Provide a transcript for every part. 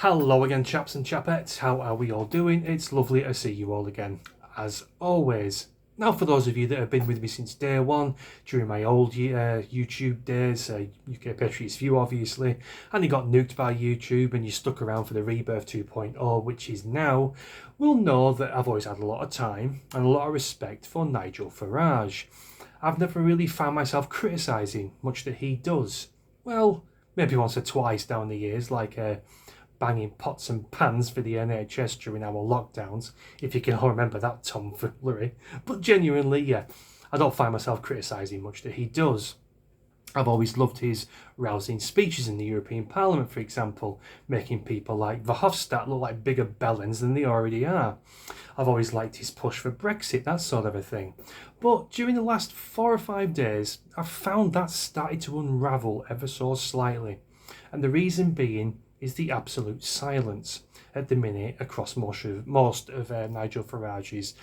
Hello again, chaps and chapettes. How are we all doing? It's lovely to see you all again, as always. Now, for those of you that have been with me since day one, during my old YouTube days, UK Patriots View obviously, and you got nuked by YouTube and you stuck around for the Rebirth 2.0, which is now, will know that I've always had a lot of time and a lot of respect for Nigel Farage. I've never really found myself criticising much that he does. Well, maybe once or twice down the years, like banging pots and pans for the NHS during our lockdowns, if you can all remember that tomfoolery. But genuinely, yeah, I don't find myself criticising much that he does. I've always loved his rousing speeches in the European Parliament, for example, making people like Verhofstadt look like bigger bellends than they already are. I've always liked his push for Brexit, that sort of a thing. But during the last 4 or 5 days, I've found that started to unravel ever so slightly. And the reason being is the absolute silence at the minute across most of Nigel Farage's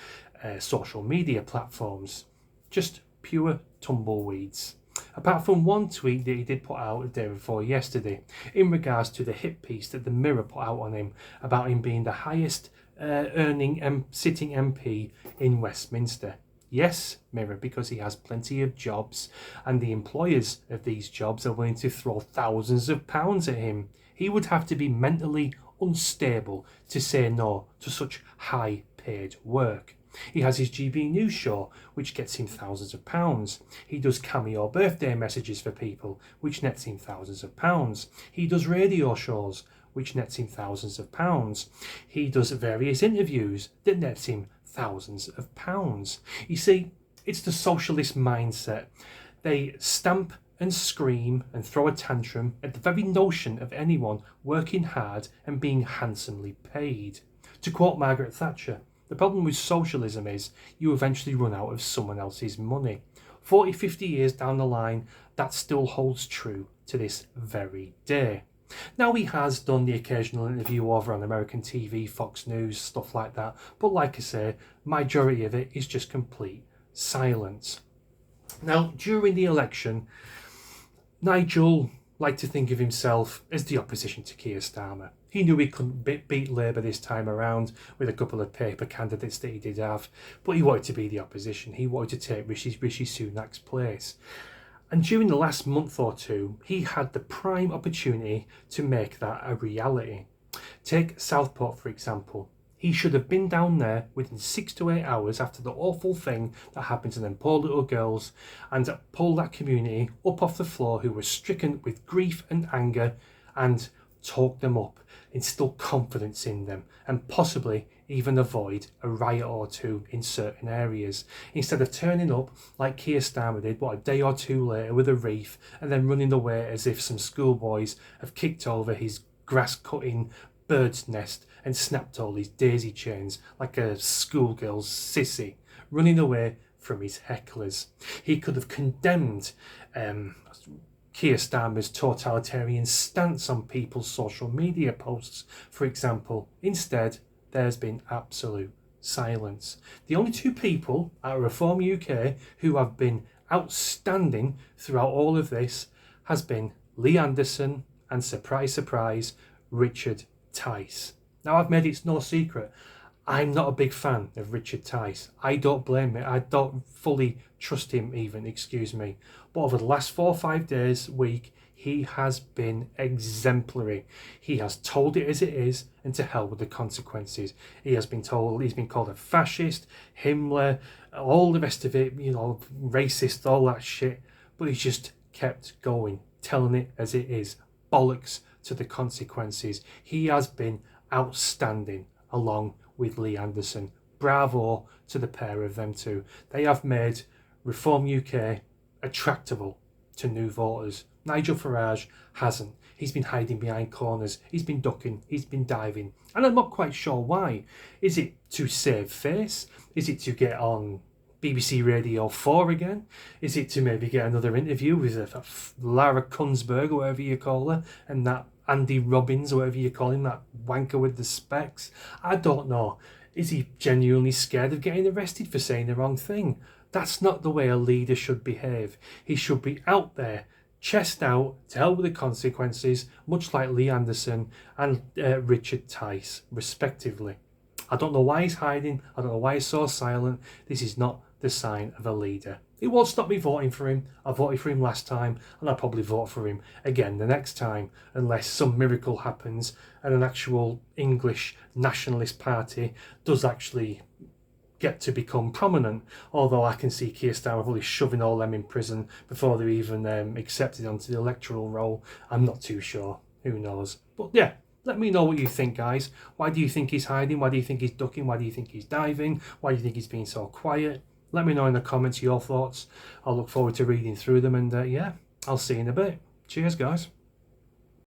social media platforms. Just pure tumbleweeds. Apart from one tweet that he did put out the day before yesterday in regards to the hit piece that the Mirror put out on him about him being the highest earning sitting MP in Westminster. Yes, Mirror, because he has plenty of jobs and the employers of these jobs are willing to throw thousands of pounds at him. He would have to be mentally unstable to say no to such high paid work. He has his GB News show, which gets him thousands of pounds. He does cameo birthday messages for people, which nets him thousands of pounds. He does radio shows, which nets him thousands of pounds. He does various interviews that nets him thousands of pounds. You see, it's the socialist mindset. They stamp and scream and throw a tantrum at the very notion of anyone working hard and being handsomely paid. To quote Margaret Thatcher, the problem with socialism is you eventually run out of someone else's money. 40, 50 years down the line, that still holds true to this very day. Now, he has done the occasional interview over on American TV, Fox News, stuff like that, but like I say, majority of it is just complete silence. Now, during the election, Nigel liked to think of himself as the opposition to Keir Starmer. He knew he couldn't beat Labour this time around with a couple of paper candidates that he did have, but he wanted to be the opposition. He wanted to take Rishi Sunak's place. And during the last month or two, he had the prime opportunity to make that a reality. Take Southport, for example. He should have been down there within 6 to 8 hours after the awful thing that happened to them poor little girls and pull that community up off the floor who were stricken with grief and anger and talk them up, instill confidence in them and possibly even avoid a riot or two in certain areas, instead of turning up like Keir Starmer did, a day or two later with a wreath and then running away as if some schoolboys have kicked over his grass-cutting bird's nest and snapped all his daisy chains like a schoolgirl's sissy, running away from his hecklers. He could have condemned Keir Starmer's totalitarian stance on people's social media posts, for example. Instead, there's been absolute silence. The only two people at Reform UK who have been outstanding throughout all of this has been Lee Anderson and, surprise, surprise, Richard Tice. Now, I've made it no secret, I'm not a big fan of Richard Tice. I don't blame him. I don't fully trust him even, excuse me. But over the last 4 or 5 days, week, he has been exemplary. He has told it as it is, and to hell with the consequences. He's been called a fascist, Himmler, all the rest of it, racist, all that shit. But he's just kept going, telling it as it is. Bollocks to the consequences. He has been outstanding along with Lee Anderson. Bravo to the pair of them two. They have made Reform UK attractable to new voters. Nigel Farage hasn't. He's been hiding behind corners. He's been ducking. He's been diving. And I'm not quite sure why. Is it to save face? Is it to get on BBC Radio 4 again? Is it to maybe get another interview with Lara Kunsberg, or whatever you call her, and that Andy Robbins, or whatever you call him, that wanker with the specs? I don't know. Is he genuinely scared of getting arrested for saying the wrong thing? That's not the way a leader should behave. He should be out there chest out, to hell with the consequences, much like Lee Anderson and Richard Tice, respectively. I don't know why he's hiding. I don't know why he's so silent. This is not the sign of a leader. It won't stop me voting for him. I voted for him last time, and I'll probably vote for him again the next time, unless some miracle happens and an actual English nationalist party does actually get to become prominent. Although I can see Keir Starmer probably shoving all them in prison before they're even accepted onto the electoral roll. I'm not too sure. Who knows? But yeah, let me know what you think, guys. Why do you think he's hiding? Why do you think he's ducking? Why do you think he's diving? Why do you think he's being so quiet? Let me know in the comments your thoughts. I'll look forward to reading through them, and yeah, I'll see you in a bit. Cheers, guys.